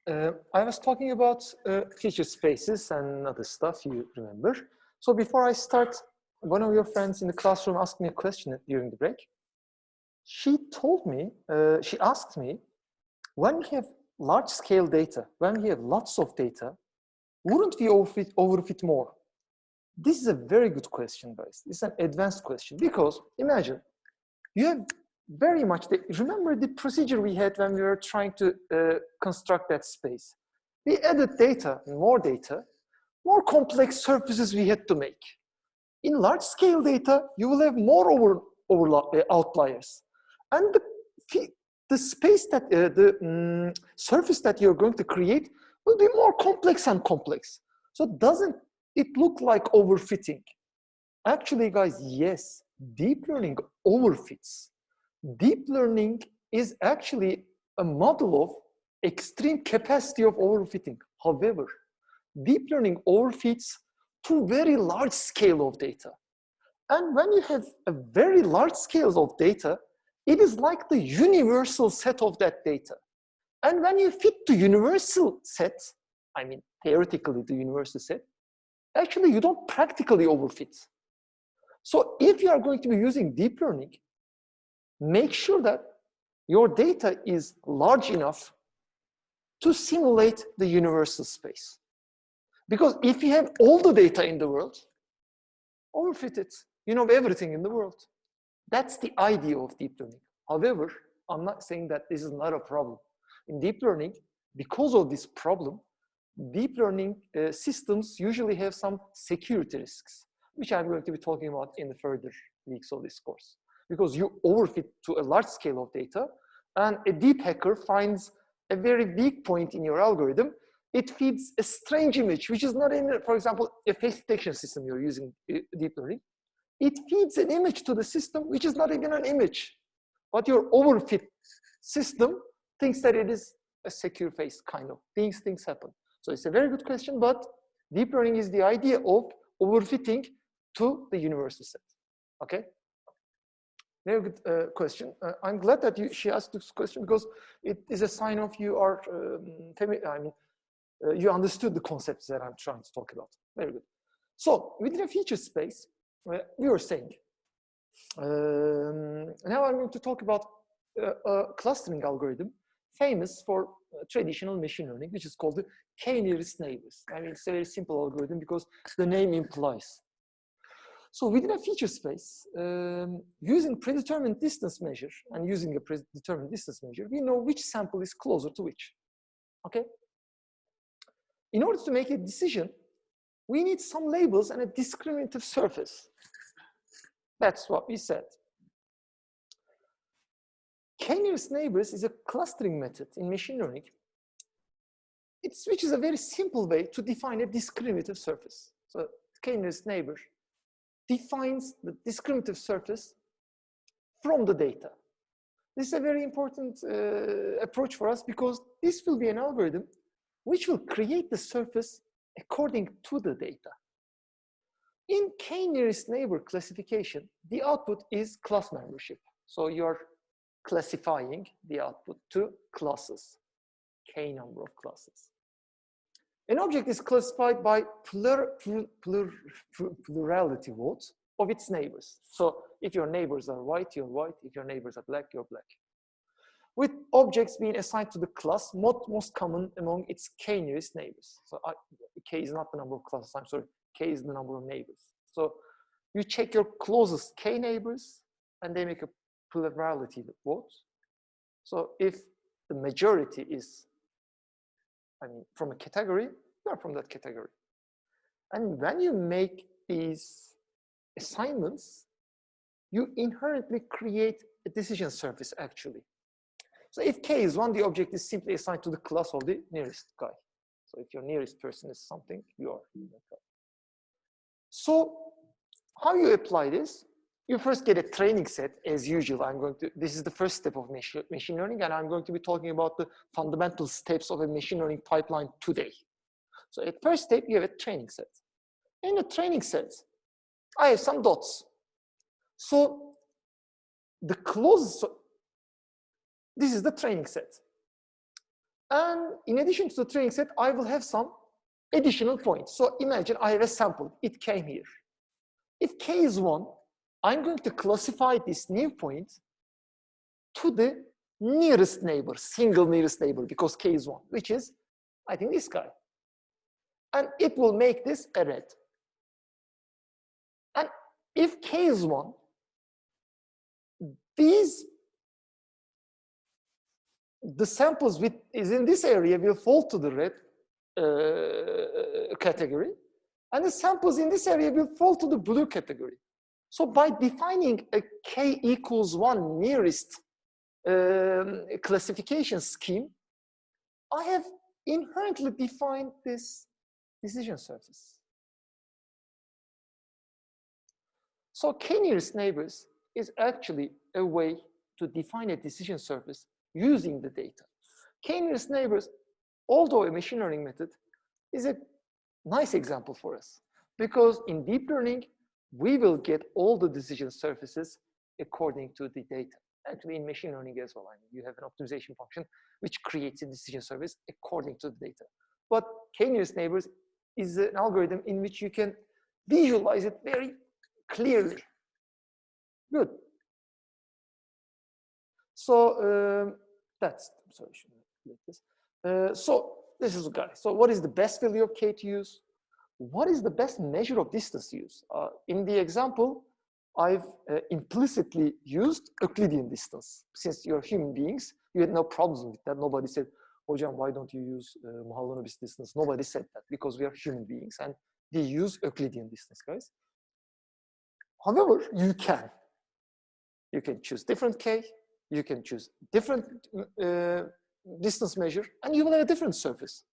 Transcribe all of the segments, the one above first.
I was talking about feature spaces and other stuff, you remember. So before I start, one of your friends in the classroom asked me a question during the break. She told me, she asked me, when we have large scale data, when we have lots of data, wouldn't we overfit more? This is a very good question, guys. It's an advanced question because imagine you have very much, remember the procedure we had when we were trying to construct that space. We added data, more complex surfaces we had to make. In large scale data, you will have more outliers. And the space that, surface that you're going to create will be more complex and complex. So doesn't it look like overfitting? Actually, guys, yes, deep learning overfits. Deep learning is actually a model of extreme capacity of overfitting. However, deep learning overfits to very large scale of data. And when you have a very large scale of data, it is like the universal set of that data. And when you fit the universal set, I mean, theoretically the universal set, actually you don't practically overfit. So if you are going to be using deep learning, make sure that your data is large enough to simulate the universal space. Because if you have all the data in the world, overfit it. You know everything in the world. That's the idea of deep learning. However, I'm not saying that this is not a problem. In deep learning, because of this problem, deep learning systems usually have some security risks, which I'm going to be talking about in the further weeks of this course. Because you overfit to a large scale of data, and a deep hacker finds a very weak point in your algorithm. It feeds a strange image, which is not in, for example, a face detection system you're using deep learning. It feeds an image to the system, which is not even an image. But your overfit system thinks that it is a secure face, kind of. Things happen. So it's a very good question, but deep learning is the idea of overfitting to the universal set. Okay? Very good question. I'm glad that she asked this question because it is a sign of you are, you understood the concepts that I'm trying to talk about. Very good. So within a feature space, we were saying, now I'm going to talk about a clustering algorithm famous for traditional machine learning, which is called the k-nearest neighbors. I mean, it's a very simple algorithm because the name implies. So within a feature space, using predetermined distance measure and using a predetermined distance measure, we know which sample is closer to which, okay? In order to make a decision, we need some labels and a discriminative surface. That's what we said. K-nearest neighbors is a clustering method in machine learning, which is a very simple way to define a discriminative surface. So k-nearest neighbor defines the discriminative surface from the data. This is a very important approach for us because this will be an algorithm which will create the surface according to the data. In k-nearest neighbor classification, the output is class membership. So you're classifying the output to classes, k number of classes. An object is classified by plurality votes of its neighbors. So if your neighbors are white, you're white. If your neighbors are black, you're black. With objects being assigned to the class, most common among its k-nearest neighbors. So k is not the number of classes, I'm sorry. K is the number of neighbors. So you check your closest k neighbors and they make a plurality vote. So if the majority is, from a category, you are from that category. And when you make these assignments, you inherently create a decision surface actually. So if k is 1, the object is simply assigned to the class of the nearest guy. So if your nearest person is something, you are in that guy. So how you apply this? You first get a training set as usual. This is the first step of machine learning, and I'm going to be talking about the fundamental steps of a machine learning pipeline today. So at first step, you have a training set. In the training set, I have some dots. So the closest, this is the training set. And in addition to the training set, I will have some additional points. So imagine I have a sample. It came here. If k is 1, I'm going to classify this new point to the nearest neighbor, single nearest neighbor, because k is 1, which is, I think, this guy. And it will make this a red. And if k is 1, the samples is in this area will fall to the red category, and the samples in this area will fall to the blue category. So by defining a k equals 1 nearest classification scheme, I have inherently defined this decision surface. So k nearest neighbors is actually a way to define a decision surface using the data. K nearest neighbors, although a machine learning method, is a nice example for us, because in deep learning, we will get all the decision surfaces according to the data. Actually, in machine learning as well, I mean, you have an optimization function which creates a decision surface according to the data. But K nearest neighbors is an algorithm in which you can visualize it very clearly. Good. So that's, I'm sorry, I shouldn't make this. So this is a guy. So what is the best value of k to use? What is the best measure of distance to use? In the example, I've implicitly used Euclidean distance. Since you're human beings, you had no problems with that. Nobody said, Hocam, why don't you use Mahalanobis distance? Nobody said that, because we are human beings and we use Euclidean distance, guys. However, you can. You can choose different k, you can choose different distance measure, and you will have a different surface.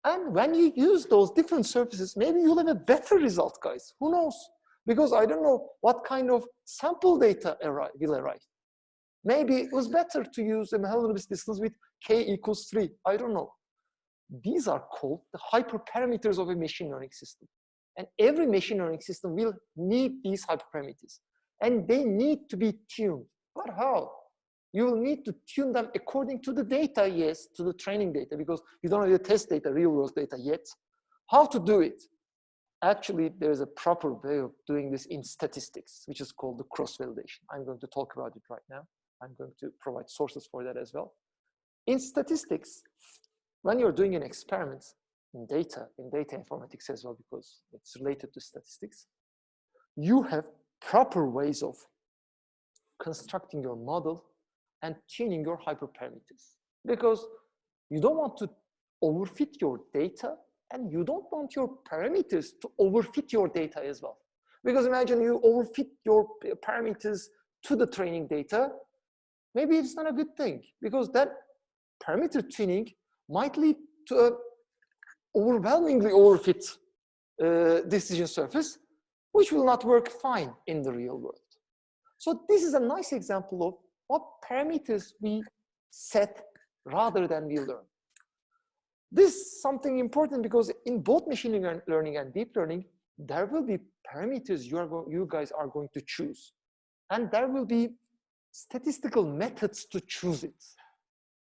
And when you use those different surfaces, maybe you'll have a better result, guys. Who knows? Because I don't know what kind of sample data will arrive. Maybe it was better to use a Mahalanobis distance with k equals 3. I don't know. These are called the hyperparameters of a machine learning system. And every machine learning system will need these hyperparameters. And they need to be tuned. But how? You will need to tune them according to the data, yes, to the training data, because you don't have the test data, real world data yet. How to do it? Actually, there is a proper way of doing this in statistics, which is called the cross-validation. I'm going to talk about it right now. I'm going to provide sources for that as well. In statistics, when you're doing an experiment in data informatics as well, because it's related to statistics, you have proper ways of constructing your model and tuning your hyperparameters, because you don't want to overfit your data, and you don't want your parameters to overfit your data as well. Because imagine you overfit your parameters to the training data, maybe it's not a good thing, because that parameter tuning might lead to a overwhelmingly overfit decision surface, which will not work fine in the real world. So this is a nice example of what parameters we set rather than we learn. This is something important, because in both machine learning and deep learning, there will be parameters you guys are going to choose. And there will be statistical methods to choose it.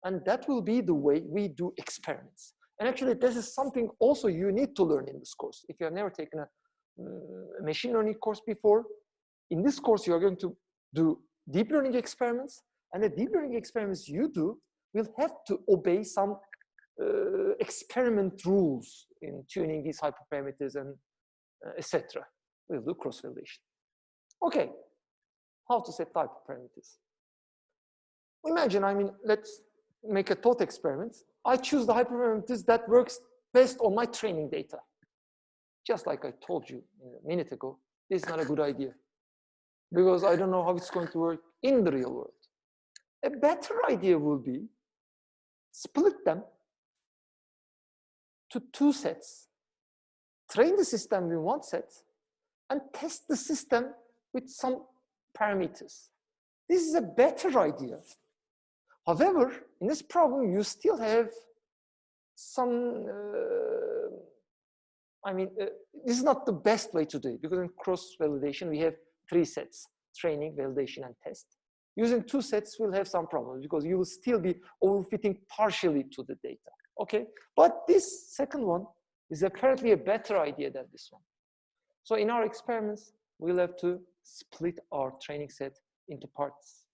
And that will be the way we do experiments. And actually, this is something also you need to learn in this course. If you have never taken a machine learning course before, in this course, you are going to do deep learning experiments. And the deep learning experiments you do will have to obey some experiment rules in tuning these hyperparameters and etc. We'll do cross-validation. Okay, how to set hyperparameters? Imagine, I mean, let's make a thought experiment. I choose the hyperparameters that works best on my training data. Just like I told you a minute ago, this is not a good idea, because I don't know how it's going to work in the real world. A better idea will be split them to two sets, train the system with one set, and test the system with some parameters. This is a better idea. However, in this problem, you still have some, this is not the best way to do it, because in cross-validation, we have three sets: training, validation, and test. Using two sets will have some problems because you will still be overfitting partially to the data. Okay, but this second one is apparently a better idea than this one. So in our experiments, we'll have to split our training set into parts.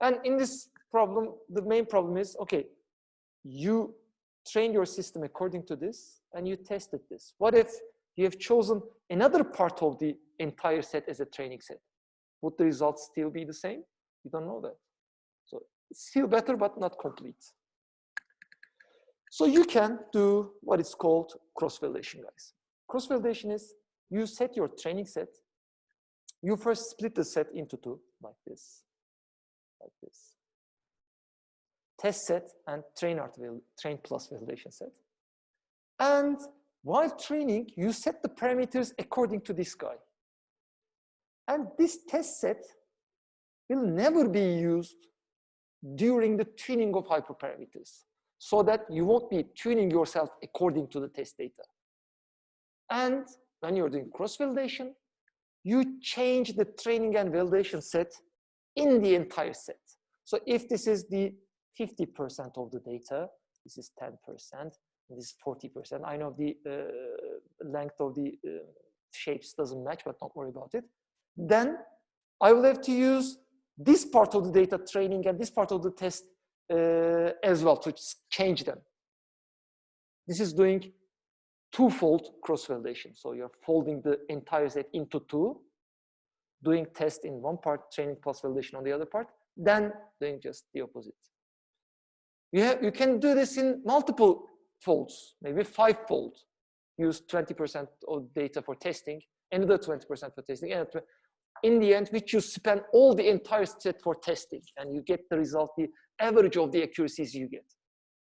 And in this problem, the main problem is, okay, you trained your system according to this and you tested this. What if you have chosen another part of the entire set as a training set? Would the results still be the same? You don't know that. So it's still better, but not complete. So you can do what is called cross-validation, guys. Cross-validation is you set your training set. You first split the set into two, like this, like this. Test set and train plus validation set. And while training, you set the parameters according to this guy. And this test set will never be used during the tuning of hyperparameters, so that you won't be tuning yourself according to the test data. And when you're doing cross-validation, you change the training and validation set in the entire set. So if this is the 50% of the data, this is 10%, this is 40%. I know the length of the shapes doesn't match, but don't worry about it. Then I will have to use this part of the data training and this part of the test as well to change them. This is doing twofold cross-validation. So you're folding the entire set into two, doing test in one part, training plus validation on the other part, then doing just the opposite. You can do this in multiple folds, maybe 5-fold. Use 20% of data for testing, another 20% for testing, and in the end, which you spend all the entire set for testing, and you get the result, the average of the accuracies you get.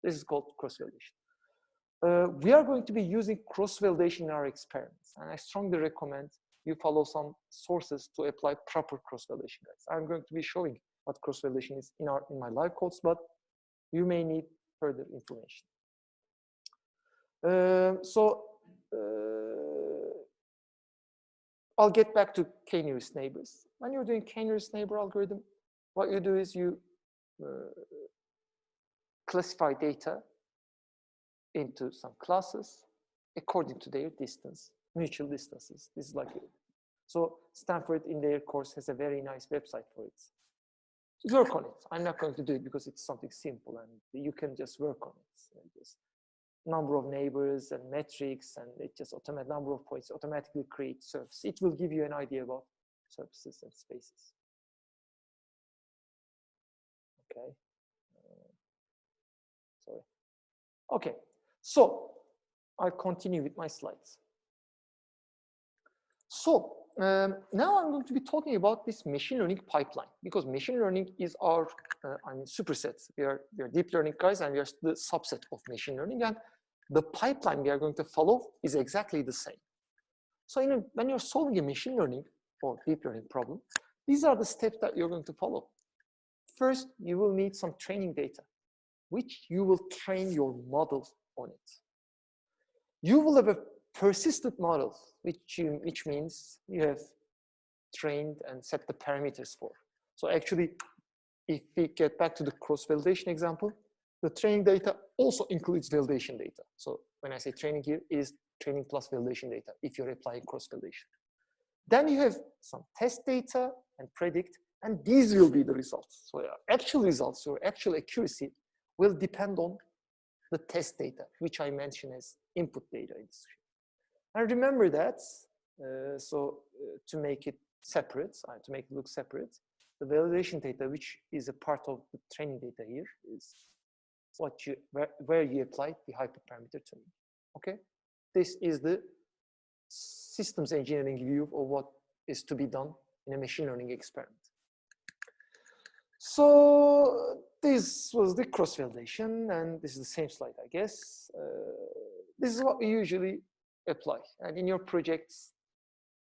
This is called cross-validation. We are going to be using cross-validation in our experiments, and I strongly recommend you follow some sources to apply proper cross-validation, guys. I'm going to be showing what cross-validation is in my live codes, but you may need further information. I'll get back to k-nearest neighbors. When you're doing k-nearest neighbor algorithm, what you do is you classify data into some classes according to their distance, mutual distances. This is like it. So Stanford in their course has a very nice website for it. Work on it. I'm not going to do it because it's something simple and you can just work on it. Just number of neighbors and metrics, and it just automatic number of points automatically creates surface. It will give you an idea about surfaces and spaces. Okay. Sorry. Okay. So I'll continue with my slides. So now I'm going to be talking about this machine learning pipeline, because machine learning is our supersets. We are deep learning guys, and we are the subset of machine learning, and the pipeline we are going to follow is exactly the same. So when you're solving a machine learning or deep learning problem, these are the steps that you're going to follow. First, you will need some training data, which you will train your models on it. You will have a persistent model, which means you have trained and set the parameters for. So actually, if we get back to the cross-validation example, the training data also includes validation data. So when I say training here, it is training plus validation data if you're applying cross-validation. Then you have some test data and predict, and these will be the results. So your actual results, your actual accuracy will depend on the test data, which I mentioned as input data in this. And remember that, to make it separate, to make it look separate, the validation data, which is a part of the training data here, is where you apply the hyperparameter tuning. Okay, this is the systems engineering view of what is to be done in a machine learning experiment. So this was the cross-validation, and this is the same slide, I guess. This is what we usually apply, and in your projects,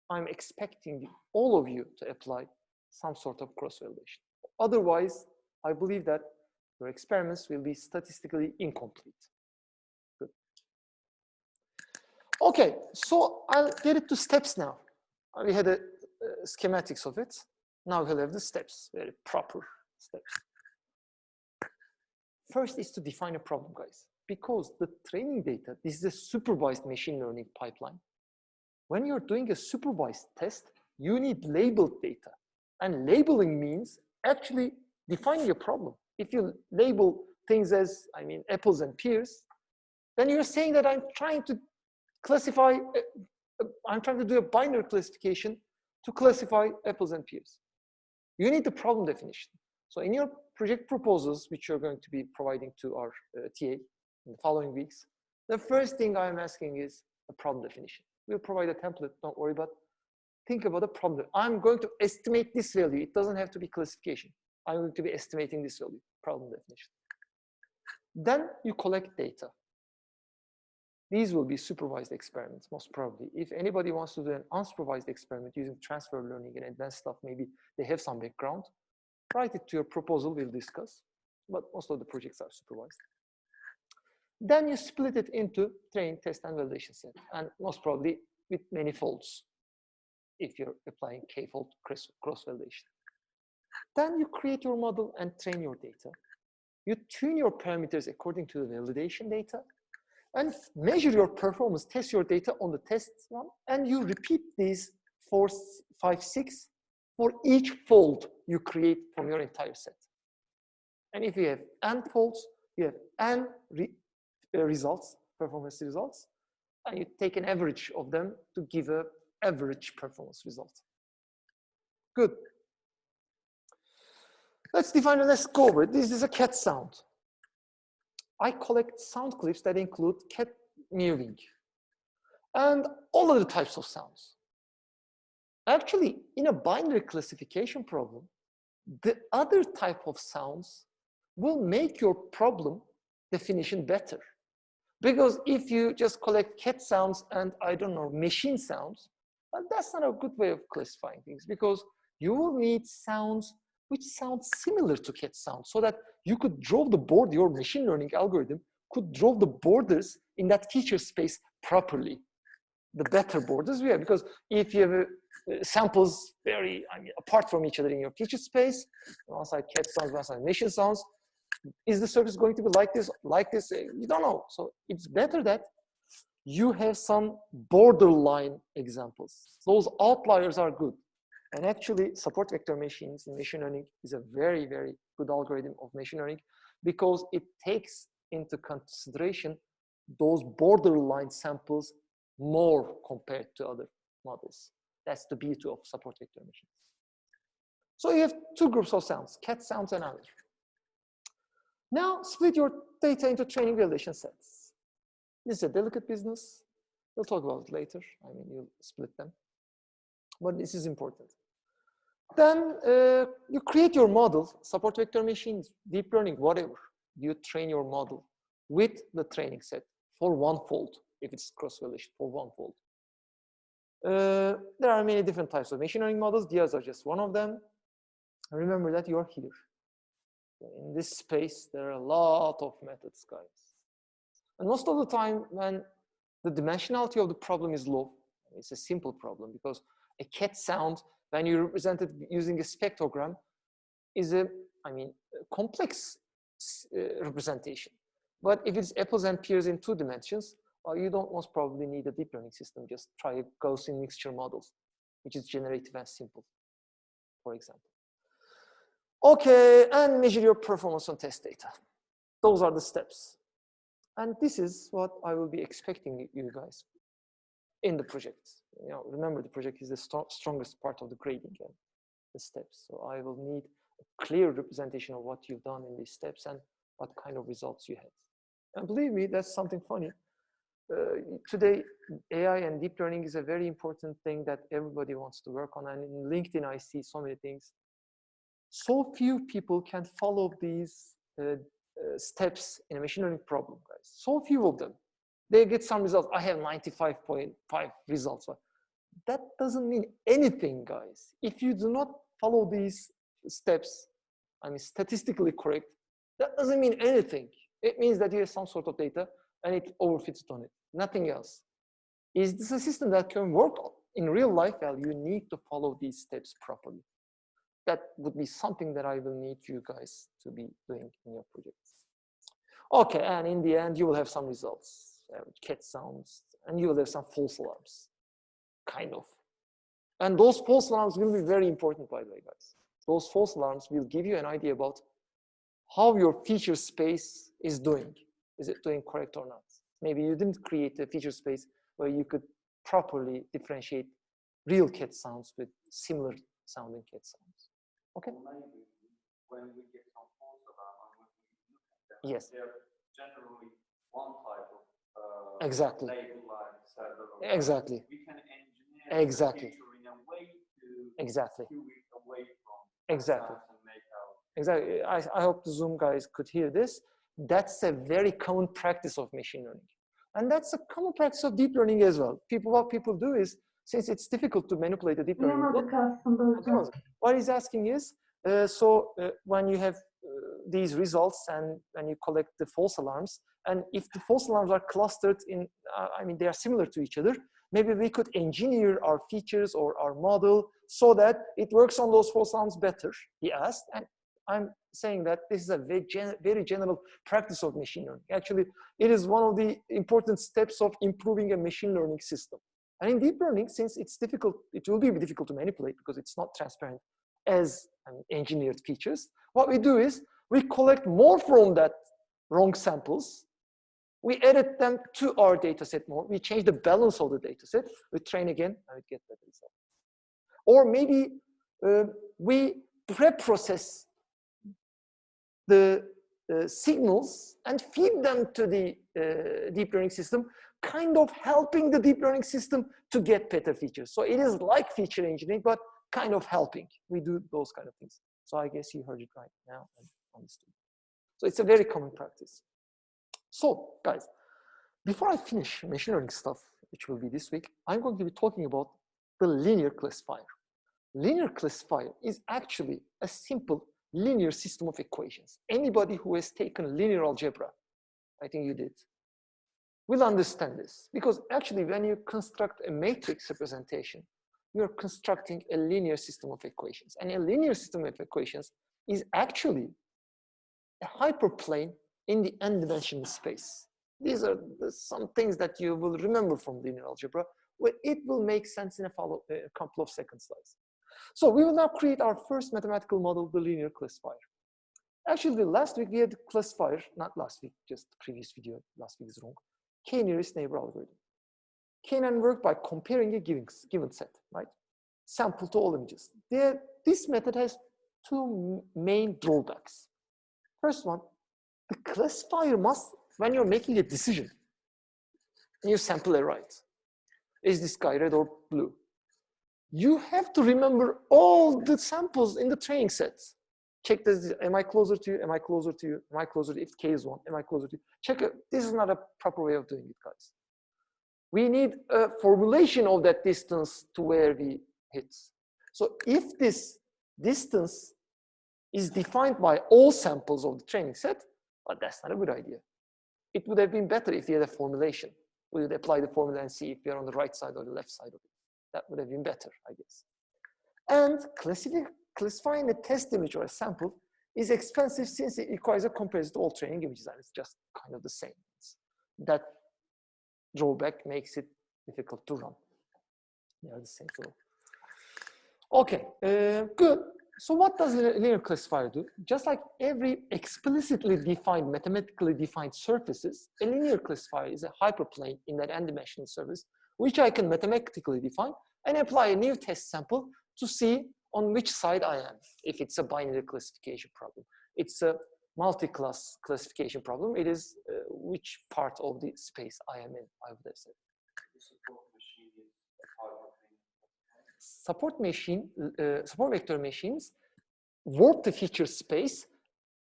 I'm expecting all of you to apply some sort of cross-validation. Otherwise, I believe that your experiments will be statistically incomplete. Good. Okay, so I'll get it to steps now. We had schematics of it. Now we'll have the steps, very proper steps. First is to define a problem, guys, because the training data, this is a supervised machine learning pipeline. When you're doing a supervised test, you need labeled data. And labeling means actually defining a problem. If you label things as, apples and pears, then you're saying that I'm trying to classify, I'm trying to do a binary classification to classify apples and pears. You need the problem definition. So in your project proposals, which you're going to be providing to our TA in the following weeks, the first thing I'm asking is a problem definition. We'll provide a template, don't worry, but think about a problem. I'm going to estimate this value. It doesn't have to be classification. I'm going to be estimating this value, problem definition. Then you collect data. These will be supervised experiments, most probably. If anybody wants to do an unsupervised experiment using transfer learning and advanced stuff, maybe they have some background, write it to your proposal, we'll discuss. But most of the projects are supervised. Then you split it into train, test, and validation set, and most probably with many folds if you're applying k-fold cross-validation. Then you create your model and train your data. You tune your parameters according to the validation data and measure your performance, test your data on the test one, and you repeat these 4, 5, 6 for each fold you create from your entire set. And if you have n folds, you have n results, performance results, and you take an average of them to give an average performance result. Good. Let's define, let's go over it. This is a cat sound. I collect sound clips that include cat meowing and all other types of sounds. Actually, in a binary classification problem, the other type of sounds will make your problem definition better. Because if you just collect cat sounds and, I don't know, machine sounds, well, that's not a good way of classifying things, because you will need sounds which sound similar to cat sounds, so that you could draw the border, your machine learning algorithm could draw the borders in that feature space properly. The better borders we have, because if you have samples very apart from each other in your feature space, one side cat sounds, one side machine sounds, is the surface going to be like this, like this? You don't know. So it's better that you have some borderline examples. Those outliers are good. And actually, support vector machines in machine learning is a very, very good algorithm of machine learning, because it takes into consideration those borderline samples more compared to other models. That's the beauty of support vector machines. So you have two groups of sounds, cat sounds and other. Now split your data into training validation sets. This is a delicate business. We'll talk about it later. You'll split them. But this is important. Then you create your model, support vector machines, deep learning, whatever. You train your model with the training set for one fold, if it's cross-validation, for one fold. There are many different types of machine learning models. DIs are just one of them. Remember that you're here. In this space, there are a lot of methods, guys. And most of the time, when the dimensionality of the problem is low, it's a simple problem, because a cat sound, when you represent it using a spectrogram, is a complex representation. But if it's apples and pears in 2 dimensions, well, you don't most probably need a deep learning system. Just try Gaussian mixture models, which is generative and simple, for example. Okay, and measure your performance on test data. Those are the steps. And this is what I will be expecting you guys in the project. Remember, the project is the strongest part of the grading and the steps. So I will need a clear representation of what you've done in these steps and what kind of results you had. And believe me, that's something funny. Today, AI and deep learning is a very important thing that everybody wants to work on. And in LinkedIn, I see so many things. So few people can follow these steps in a machine learning problem, guys. So few of them. They get some results. I have 95.5 results. That doesn't mean anything, guys. If you do not follow these steps, statistically correct, that doesn't mean anything. It means that you have some sort of data and it overfits on it. Nothing else. Is this a system that can work in real life? Well, you need to follow these steps properly. that would be something that I will need you guys to be doing in your projects. Okay, and in the end, you will have some results, cat sounds, and you will have some false alarms, kind of. And those false alarms will be very important, by the way, guys. Those false alarms will give you an idea about how your feature space is doing. Is it doing correct or not? Maybe you didn't create a feature space where you could properly differentiate real cat sounds with similar sounding cat sounds. Okay? Well, maybe when we get some false alarm and when we look at them, yes, they're generally one type of exactly. label like server. Exactly. We can engineer exactly. the feature in a way to exactly. skew it away from exactly. sounds and make out. Exactly. I hope the Zoom guys could hear this. That's a very common practice of machine learning. And that's a common practice of deep learning as well. What people do is, since it's difficult to manipulate the deep learning model, what he's asking is, when you have these results and when you collect the false alarms, and if the false alarms are clustered in, I mean, they are similar to each other, maybe we could engineer our features or our model so that it works on those false alarms better, he asked. And I'm saying that this is a very general practice of machine learning. Actually, it is one of the important steps of improving a machine learning system. And in deep learning, since it's difficult, it will be difficult to manipulate because it's not transparent as engineered features. What we do is we collect more from that wrong samples. We edit them to our data set more. We change the balance of the data set. We train again, and we get better results. Or maybe we pre-process the signals and feed them to the deep learning system, kind of helping the deep learning system to get better features. So it is like feature engineering, but kind of helping. We do those kind of things. So I guess you heard it right now and understood. So it's a very common practice. So guys, before I finish machine learning stuff, which will be this week, I'm going to be talking about the linear classifier. Linear classifier is actually a simple linear system of equations. Anybody who has taken linear algebra, I think you did, will understand this. Because actually when you construct a matrix representation, you're constructing a linear system of equations. And a linear system of equations is actually a hyperplane in the n-dimensional space. These are some things that you will remember from linear algebra, where it will make sense in a couple of second slides. So we will now create our first mathematical model, the linear classifier. Actually, last week we had classifier, not last week, just the previous video, last week is wrong, k-nearest neighbor algorithm. K-NN worked by comparing a given set, right? Sample to all images. This method has two main drawbacks. First one, the classifier must, when you're making a decision, and you sample a right, is this guy red or blue? You have to remember all the samples in the training sets. Check this, am I closer to you? Am I closer to you? Am I closer to you? If K is 1, am I closer to you? Check it. This is not a proper way of doing it, guys. We need a formulation of that distance to where we hit. So if this distance is defined by all samples of the training set, but that's not a good idea. It would have been better if we had a formulation. We would apply the formula and see if we are on the right side or the left side of it. That would have been better, I guess. And classifying a test image or a sample is expensive since it requires a comparison to all training images, and it's just kind of the same. That drawback makes it difficult to run. They are the same. Okay, good. So what does a linear classifier do? Just like every explicitly defined, mathematically defined surfaces, a linear classifier is a hyperplane in that n-dimensional surface, which I can mathematically define and apply a new test sample to see on which side I am. If it's a binary classification problem, it's a multi-class classification problem. It is which part of the space I am in, I would have said. Support vector machines warp the feature space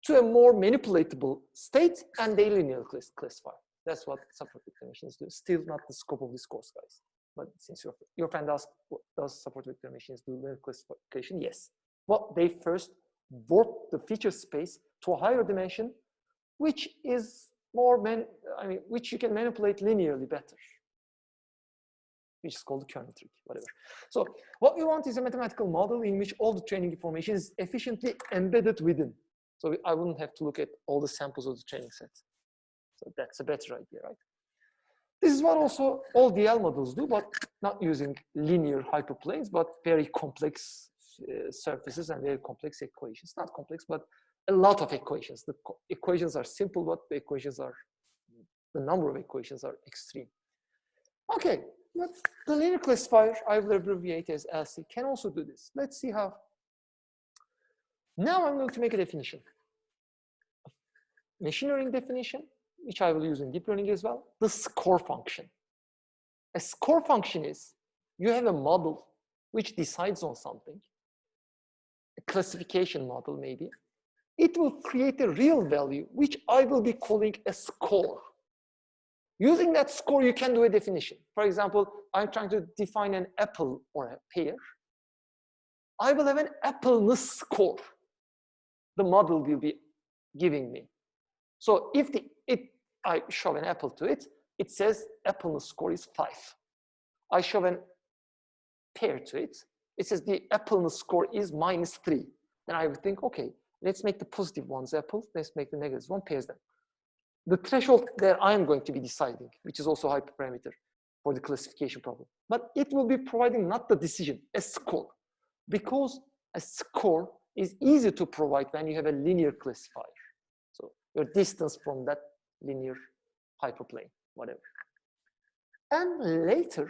to a more manipulatable state, and they linearly classify. That's what support vector machines do. Still not the scope of this course, guys. But since your friend asked, what does support vector machines do linear classification? Yes. Well, they first warp the feature space to a higher dimension, which is more which you can manipulate linearly better. which is called the kernel trick, whatever. So what we want is a mathematical model in which all the training information is efficiently embedded within. So I wouldn't have to look at all the samples of the training set. So that's a better idea, right? This is what also all DL models do, but not using linear hyperplanes, but very complex surfaces and very complex equations. Not complex, but a lot of equations. The equations are simple, but the number of equations are extreme. Okay, but the linear classifier, I will abbreviate as LC, can also do this. Let's see how. Now I'm going to make a definition. Machine learning definition, which I will use in deep learning as well, the score function. A score function is, you have a model which decides on something, a classification model maybe. It will create a real value, which I will be calling a score. Using that score, you can do a definition. For example, I'm trying to define an apple or a pear. I will have an appleness score. The model will be giving me. So if I show an apple to it, it says appleness score is 5. I show a pear to it, it says the appleness score is -3. Then I would think, okay, let's make the positive ones apple, let's make the negatives one pears then. The threshold there I am going to be deciding, which is also a hyperparameter for the classification problem. But it will be providing not the decision, a score. Because a score is easy to provide when you have a linear classifier. So your distance from that linear hyperplane, whatever. And later,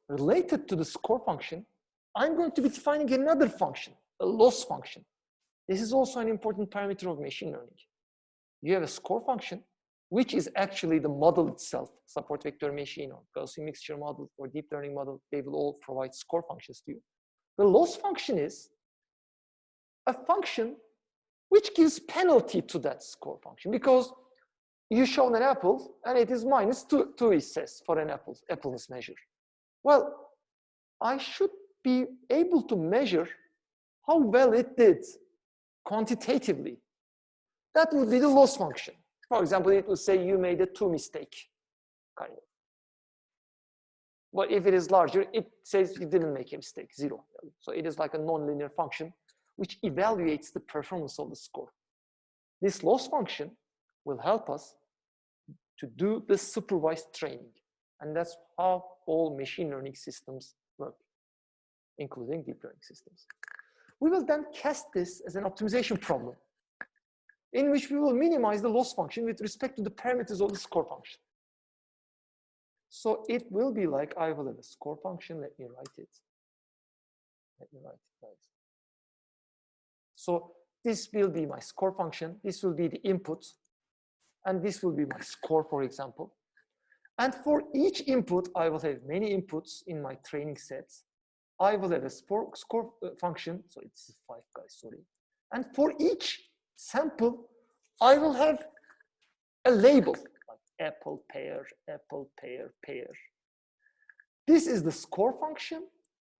related to the score function, I'm going to be defining another function, a loss function. This is also an important parameter of machine learning. You have a score function, which is actually the model itself, support vector machine or Gaussian mixture model or deep learning model, they will all provide score functions to you. The loss function is a function which gives penalty to that score function because you show an apple and it is -2, it says, for an appleness measure. Well, I should be able to measure how well it did quantitatively. That would be the loss function. For example, it would say you made a 2 mistake, kind of. But if it is larger, it says you didn't make a mistake, 0. So it is like a nonlinear function which evaluates the performance of the score. This loss function will help us to do the supervised training. And that's how all machine learning systems work, including deep learning systems. We will then cast this as an optimization problem in which we will minimize the loss function with respect to the parameters of the score function. So it will be like, I will have a score function, let me write it. Right. So this will be my score function, this will be the input, and this will be my score, for example. And for each input, I will have many inputs in my training sets. I will have a score function, so it's 5 guys, sorry. And for each sample, I will have a label, like apple, pear, pear. This is the score function.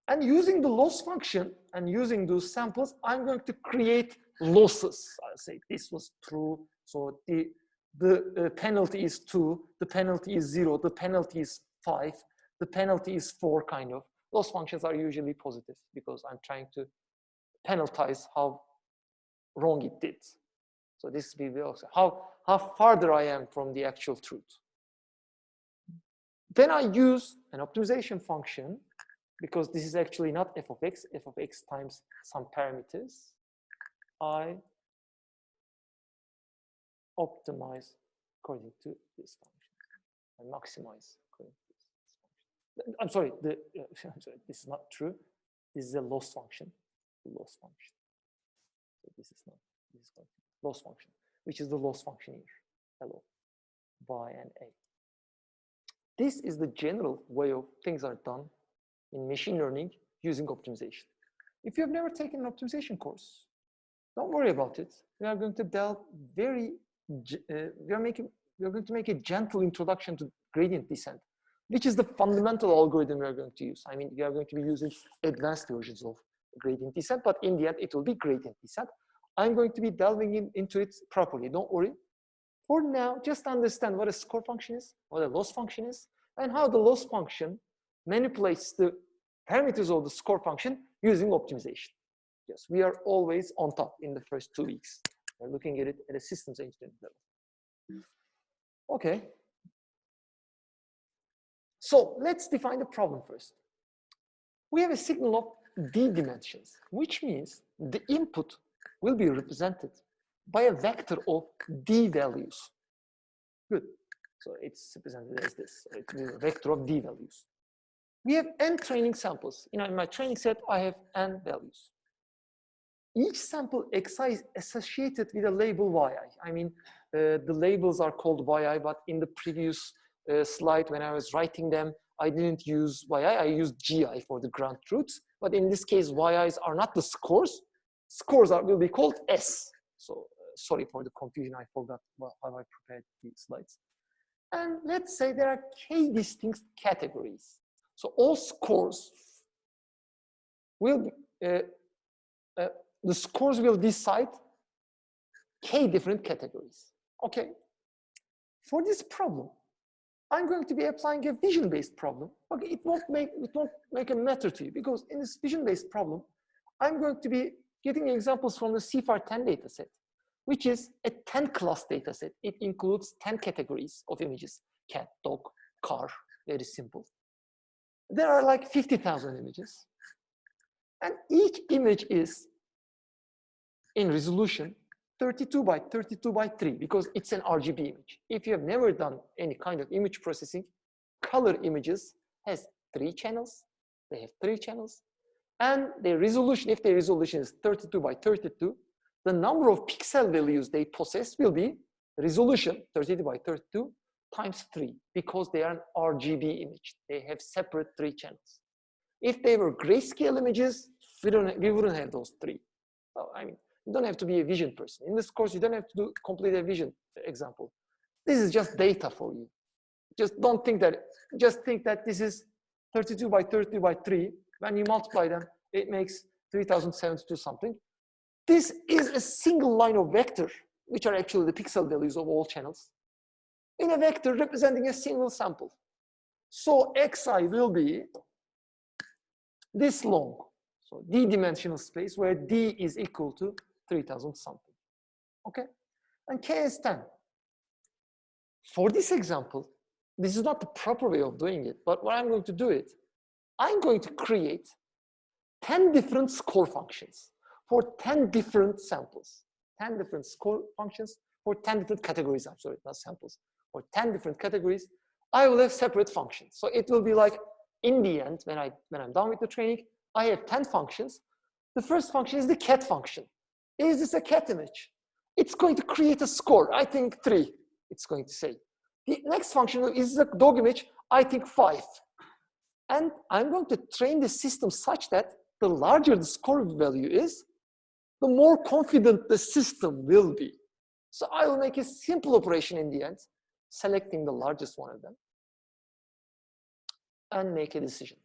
And using the loss function and using those samples, I'm going to create losses. I'll say this was true, so the penalty is 2, the penalty is 0, the penalty is 5, the penalty is 4, kind of. Loss functions are usually positive because I'm trying to penalize how wrong it did. So this will be also how farther I am from the actual truth. Then I use an optimization function because this is actually not f of x times some parameters. I optimize according to this function and maximize according to this function. I'm sorry, this is not true. This is a loss function. Loss function. So this is not, this is going to be loss function, which is the loss function here. Hello, by and a. This is the general way of things are done in machine learning using optimization. If you have never taken an optimization course, don't worry about it. We are going to delve very, we are going to make a gentle introduction to gradient descent, which is the fundamental algorithm we are going to use. I mean, we are going to be using advanced versions of gradient descent, but in the end, it will be gradient descent. I'm going to be delving into it properly, don't worry. For now, just understand what a score function is, what a loss function is, and how the loss function manipulates the parameters of the score function using optimization. Yes, we are always on top in the first 2 weeks. We're looking at it at a systems engineering level. Okay. So let's define the problem first. We have a signal of d dimensions, which means the input will be represented by a vector of d values. Good. So it's represented as this. So it will be a vector of d values. We have n training samples. In my training set, I have n values. Each sample xi is associated with a label yi. I mean, the labels are called yi, but in the previous slide, when I was writing them, I didn't use yi, I used gi for the ground truths. But in this case, yi's are not the scores. Scores will be called s. So sorry for the confusion, I forgot how I prepared these slides. And let's say there are k distinct categories. So all scores will be, the scores will decide k different categories. Okay. For this problem, I'm going to be applying a vision-based problem. Okay, it won't make a matter to you because in this vision-based problem, I'm going to be getting examples from the CFAR 10 dataset, which is a 10 class dataset. It includes 10 categories of images: cat, dog, car. Very simple. There are like 50,000 images, and each image is in resolution 32 by 32 by 3 because it's an RGB image. If you have never done any kind of image processing, color images has 3 channels. They have 3 channels. And their resolution, if their resolution is 32 by 32, the number of pixel values they possess will be resolution 32 by 32 times 3 because they are an RGB image. They have separate 3 channels. If they were grayscale images, we wouldn't have those 3. So, I mean, you don't have to be a vision person. In this course, you don't have to complete a vision example. This is just data for you. Just don't think that, just think that this is 32 by 32 by 3. When you multiply them, it makes 3072 something. This is a single line of vector, which are actually the pixel values of all channels, in a vector representing a single sample. So xi will be this long. So d-dimensional space where d is equal to 3000 something. Okay? And k is 10. For this example, this is not the proper way of doing it, but what I'm going to do it, I'm going to create 10 different score functions for 10 different samples. 10 different score functions for 10 different categories. I'm sorry, not samples. For 10 different categories, I will have separate functions. So it will be like, in the end, when I'm done with the training, I have 10 functions. The first function is the cat function. Is this a cat image? It's going to create a score. I think 3, it's going to say. The next function is a dog image. I think 5. And I'm going to train the system such that the larger the score value is, the more confident the system will be. So I will make a simple operation in the end, selecting the largest one of them, and make a decision.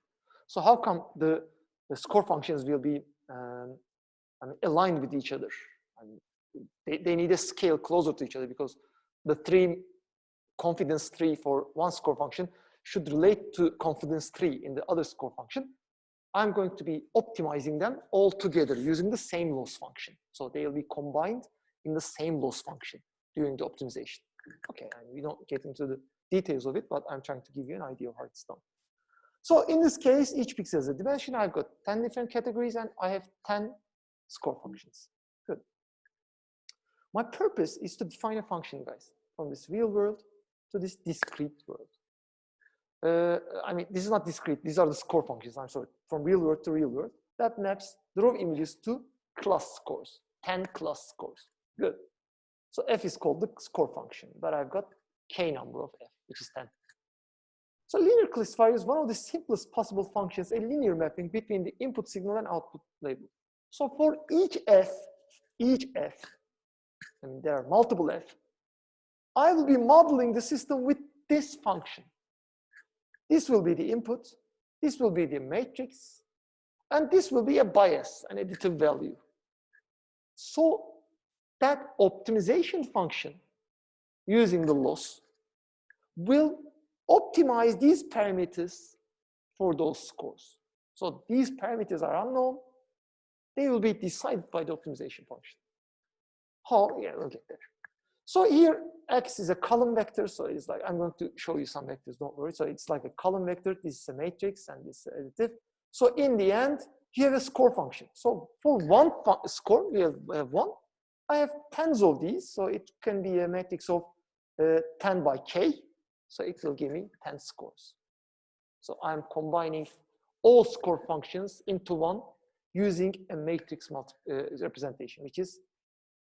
So how come the score functions will be aligned with each other? I mean, they need a scale closer to each other because the confidence 3 for one score function should relate to confidence 3 in the other score function. I'm going to be optimizing them all together using the same loss function. So they will be combined in the same loss function during the optimization. Okay, and we don't get into the details of it, but I'm trying to give you an idea of how it's done. So in this case, each pixel is a dimension. I've got 10 different categories and I have 10 score functions. Good. My purpose is to define a function, guys, from this real world to this discrete world. I mean, this is not discrete. These are the score functions. I'm sorry. From real world to real world. That maps the raw images to class scores, 10 class scores. Good. So f is called the score function, but I've got k number of f, which is 10. So linear classifier is one of the simplest possible functions, a linear mapping between the input signal and output label. So for each f, I mean, there are multiple f, I will be modeling the system with this function. This will be the input, this will be the matrix, and this will be a bias, an additive value. So that optimization function using the loss will optimize these parameters for those scores. So these parameters are unknown. They will be decided by the optimization function. How? Yeah, we'll get there. So here, X is a column vector. So it's like, I'm going to show you some vectors, don't worry. So it's like a column vector. This is a matrix and this is additive. So in the end, you have a score function. So for one score, we have one. I have tens of these. So it can be a matrix of 10 by K. So it will give me 10 scores. So I'm combining all score functions into one using a matrix representation, which is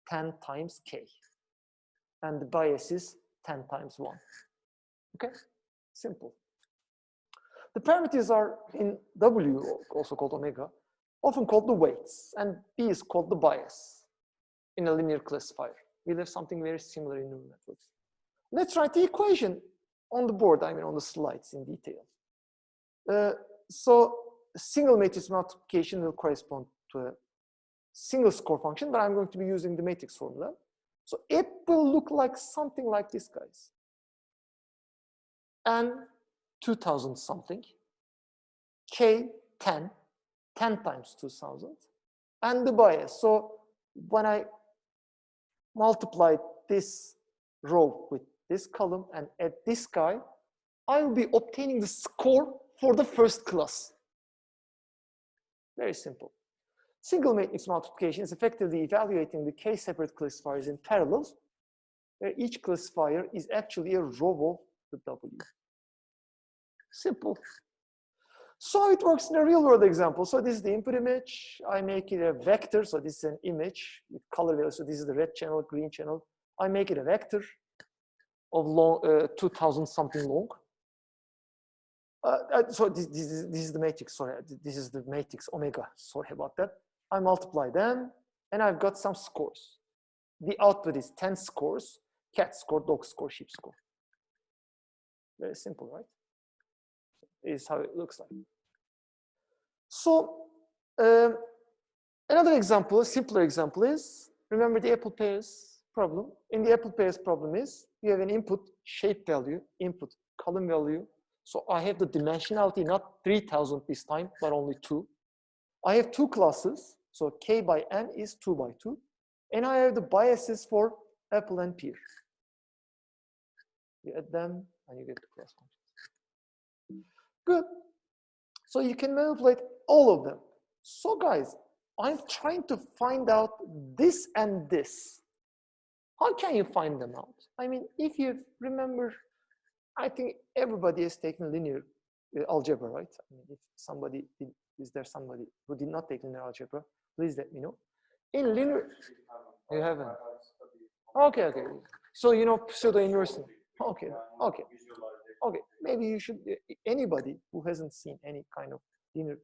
10 times K. And the bias is 10 times 1. Okay, simple. The parameters are in W, also called omega, often called the weights, and B is called the bias in a linear classifier. We'll have something very similar in neural networks. Let's write the equation on the board, I mean on the slides in detail. So a single matrix multiplication will correspond to a single score function, but I'm going to be using the matrix formula. So it will look like something like this, guys. N 2000 something, K 10, 10 times 2000, and the bias. So when I multiply this row with this column and add this guy, I will be obtaining the score for the first class. Very simple. Single matrix multiplication is effectively evaluating the K separate classifiers in parallels, where each classifier is actually a row of the W. Simple. So it works in a real world example. So this is the input image. I make it a vector. So this is an image with color value. So this is the red channel, green channel. I make it a vector of long, 2000 something long. So this is the matrix, sorry. This is the matrix omega, sorry about that. I multiply them and I've got some scores. The output is 10 scores, cat score, dog score, sheep score. Very simple, right? Is how it looks like. So another example, a simpler example is, remember the apple pears problem? In the apple pears problem is, you have an input shape value, input column value. So I have the dimensionality, not 3000 this time, but only 2. I have 2 classes. So K by N is 2 by 2. And I have the biases for apple and pear. You add them and you get the class functions. Good. So you can manipulate all of them. So guys, I'm trying to find out this and this. How can you find them out? I mean, if you remember, I think everybody has taken linear algebra, right? I mean, if somebody, is there somebody who did not take linear algebra? Please let me know. In linear, you haven't. Okay, okay. So you know pseudo inversing. Okay, okay. Okay, maybe you should, anybody who hasn't seen any kind of linear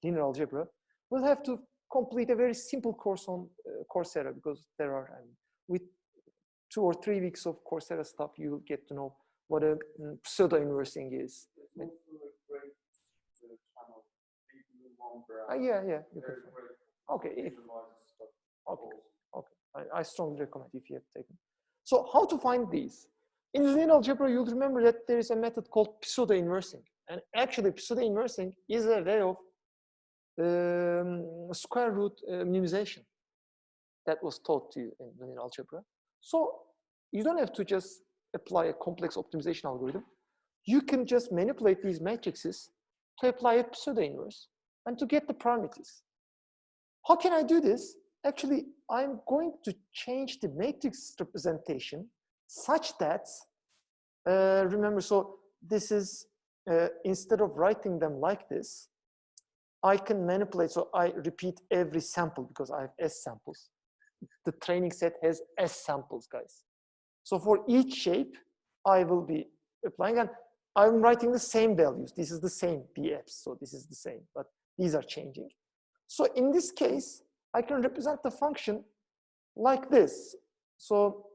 linear algebra will have to complete a very simple course on Coursera, because there are, with 2 or 3 weeks of Coursera stuff, you will get to know what a pseudo inversing is. Yeah, yeah. You can. Okay, okay, okay. I strongly recommend if you have taken. So how to find these? In linear algebra, you'll remember that there is a method called pseudo inversing, and actually pseudo inversing is a way of square root minimization that was taught to you in linear algebra. So you don't have to just apply a complex optimization algorithm. You can just manipulate these matrices to apply a pseudo inverse and to get the parameters. How can I do this? Actually, I'm going to change the matrix representation such that, remember, so this is, instead of writing them like this, I can manipulate, so I repeat every sample because I have S samples. The training set has S samples, guys. So for each shape, I will be applying, and I'm writing the same values. This is the same BFs, so this is the same, but these are changing. So in this case, I can represent the function like this. So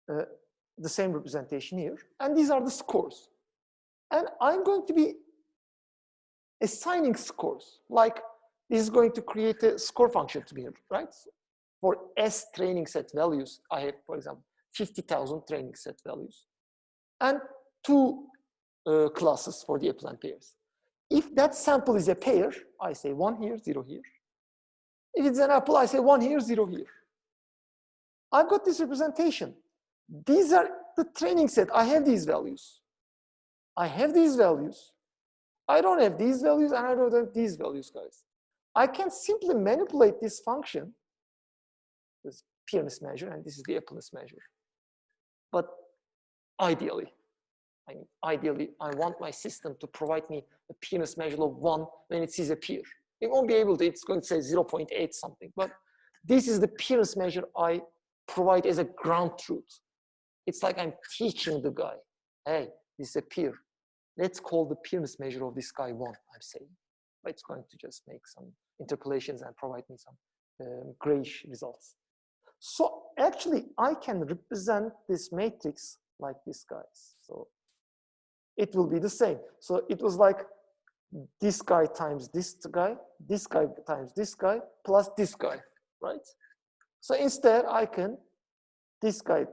the same representation here, and these are the scores. And I'm going to be assigning scores, like this is going to create a score function to be here, right? For S training set values, I have, for example, 50,000 training set values. And to classes for the apples and pears. If that sample is a pear, I say 1 here, 0 here. If it's an apple, I say 1 here, 0 here. I've got this representation. These are the training set. I have these values. I have these values. I don't have these values, and I don't have these values, guys. I can simply manipulate this function, this peerness measure, and this is the appleness measure. But ideally, I want my system to provide me a peerness measure of 1 when it sees a pear. It won't be able to, it's going to say 0.8 something, but this is the peerness measure I provide as a ground truth. It's like I'm teaching the guy, hey, this is a pear. Let's call the peerness measure of this guy 1, I'm saying. But it's going to just make some interpolations and provide me some grayish results. So actually, I can represent this matrix like this, guys. So it will be the same. So it was like this guy times this guy times this guy, plus this guy, right? So instead, I can this guy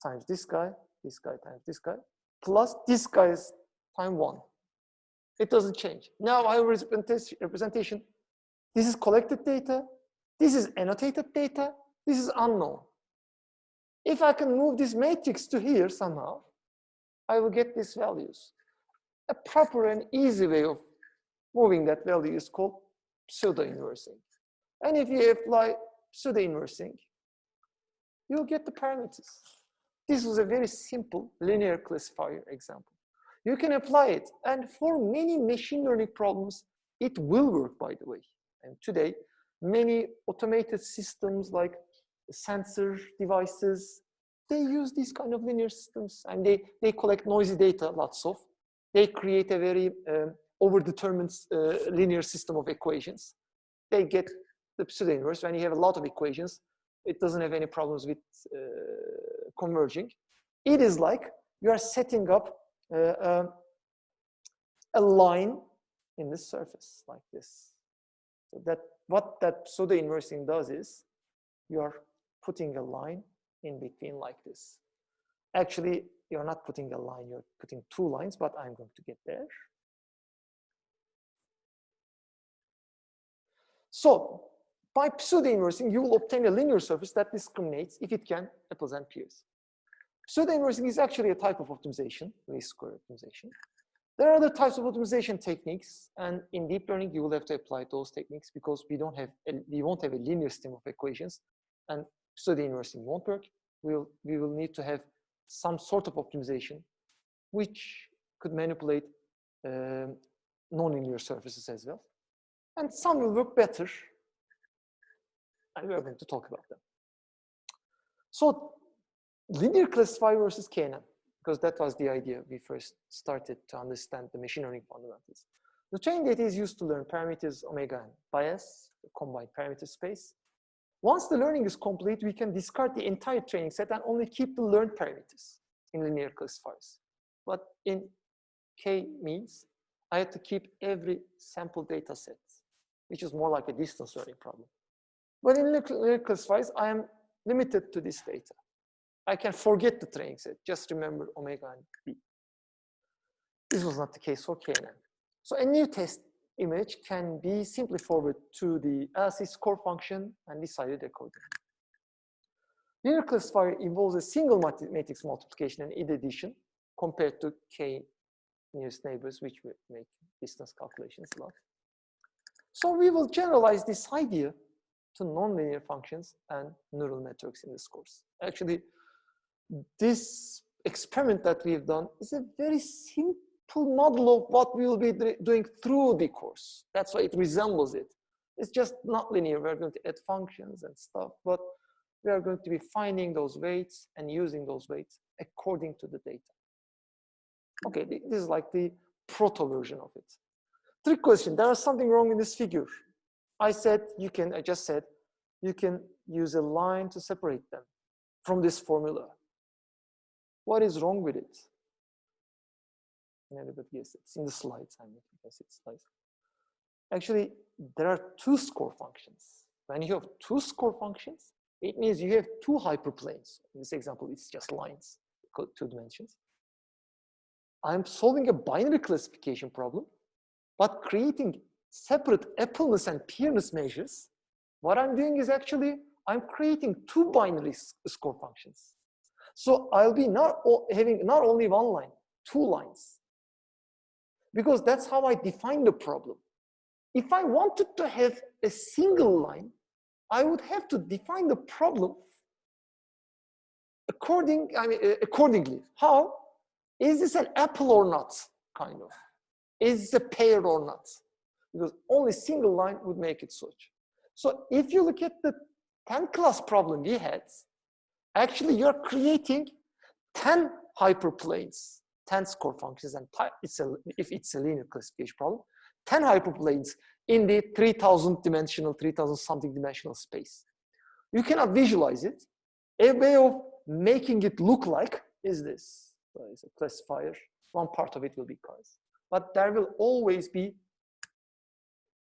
times this guy times this guy, plus this guy's time 1. It doesn't change. Now I have representation. This is collected data. This is annotated data. This is unknown. If I can move this matrix to here somehow, I will get these values. A proper and easy way of moving that value is called pseudo-inversing. And if you apply pseudo-inversing, you'll get the parameters. This was a very simple linear classifier example. You can apply it, and for many machine learning problems, it will work, by the way. And today, many automated systems like sensor devices, they use these kind of linear systems, and they collect noisy data, lots of. They create a very overdetermined linear system of equations. They get the pseudo-inverse. When you have a lot of equations, it doesn't have any problems with converging. It is like you are setting up a line in the surface like this. So that what that pseudo-inversing does is you are putting a line in between like this. Actually, you're not putting a line, you're putting 2 lines, but I'm going to get there. So by pseudo-inversing, you will obtain a linear surface that discriminates, if it can, apples and pears. Pseudo-inversing is actually a type of optimization, least square optimization. There are other types of optimization techniques, and in deep learning, you will have to apply those techniques because we won't have a linear system of equations, and pseudo-inversing won't work. We will need to have some sort of optimization which could manipulate nonlinear surfaces as well. And some will work better, and we are going to talk about them. So linear classifier versus KNN, because that was the idea we first started to understand the machine learning fundamentals. The training data is used to learn parameters omega and bias, the combined parameter space. Once the learning is complete, we can discard the entire training set and only keep the learned parameters in linear classifiers. But in K-means, I had to keep every sample data set, which is more like a distance learning problem. But in linear classifiers, I am limited to this data. I can forget the training set, just remember omega and b. This was not the case for KNN. So a new test image can be simply forwarded to the LC score function and decided accordingly. Linear classifier involves a single matrix multiplication and id addition compared to k nearest neighbors, which will make distance calculations a lot. So we will generalize this idea to nonlinear functions and neural networks in this course. Actually, this experiment that we've done is a very simple model of what we will be doing through the course. That's why it resembles it. It's just not linear. We're going to add functions and stuff, but we are going to be finding those weights and using those weights according to the data. Okay, this is like the proto version of it. Trick question, there is something wrong in this figure. I just said, you can use a line to separate them from this formula. What is wrong with it? Anybody guess? It's in the slides. I'm making guess it's slides. Actually, there are 2 score functions. When you have 2 score functions, it means you have 2 hyperplanes. In this example, it's just lines, 2 dimensions. I'm solving a binary classification problem, but creating separate appleness and peerness measures. What I'm doing is actually, I'm creating two binary score functions. So I'll be having not only one line, two lines. Because that's how I define the problem. If I wanted to have a single line, I would have to define the problem accordingly. How? Is this an apple or not, kind of? Is this a pear or not? Because only single line would make it such. So if you look at the 10 class problem we had, actually you're creating 10 hyperplanes, 10 score functions, and if it's a linear classification problem, 10 hyperplanes in the 3000 dimensional, 3000 something dimensional space. You cannot visualize it. A way of making it look like is this. So it's a classifier. One part of it will be cars. But there will always be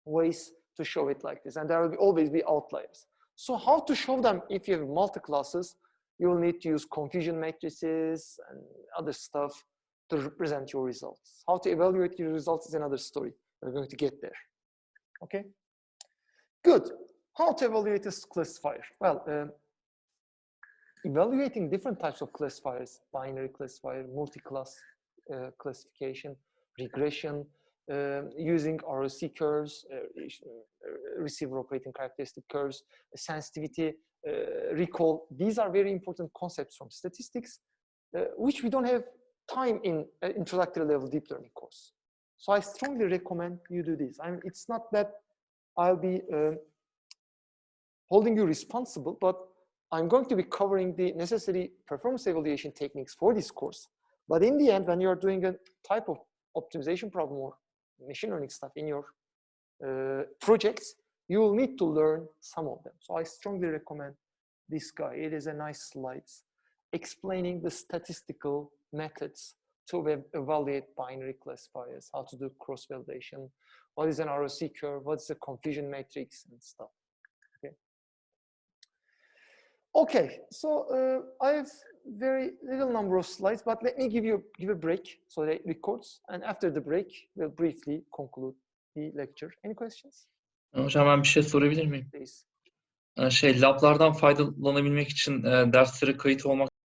ways to show it like this, and there will always be outliers. So how to show them if you have multi-classes? You will need to use confusion matrices and other stuff to represent your results. How to evaluate your results is another story. We're going to get there. Okay? Good. How to evaluate this classifier? Well, evaluating different types of classifiers, binary classifier, multi-class classification, regression, using ROC curves, receiver operating characteristic curves, sensitivity, recall. These are very important concepts from statistics, which we don't have time in introductory level deep learning course. So I strongly recommend you do this. It's not that I'll be holding you responsible, but I'm going to be covering the necessary performance evaluation techniques for this course. But in the end, when you're doing a type of optimization problem or machine learning stuff in your projects, you will need to learn some of them. So I strongly recommend this guy. It is a nice slides explaining the statistical methods to evaluate binary classifiers, how to do cross-validation, what is an ROC curve, what's the confusion matrix and stuff. Okay. Okay, so I have very little number of slides, but let me give a break so that it records, and after the break, we'll briefly conclude the lecture. Any questions? Hocam ben bir şey sorabilir miyim? Please. Lablardan faydalanabilmek için derslere kayıt olmak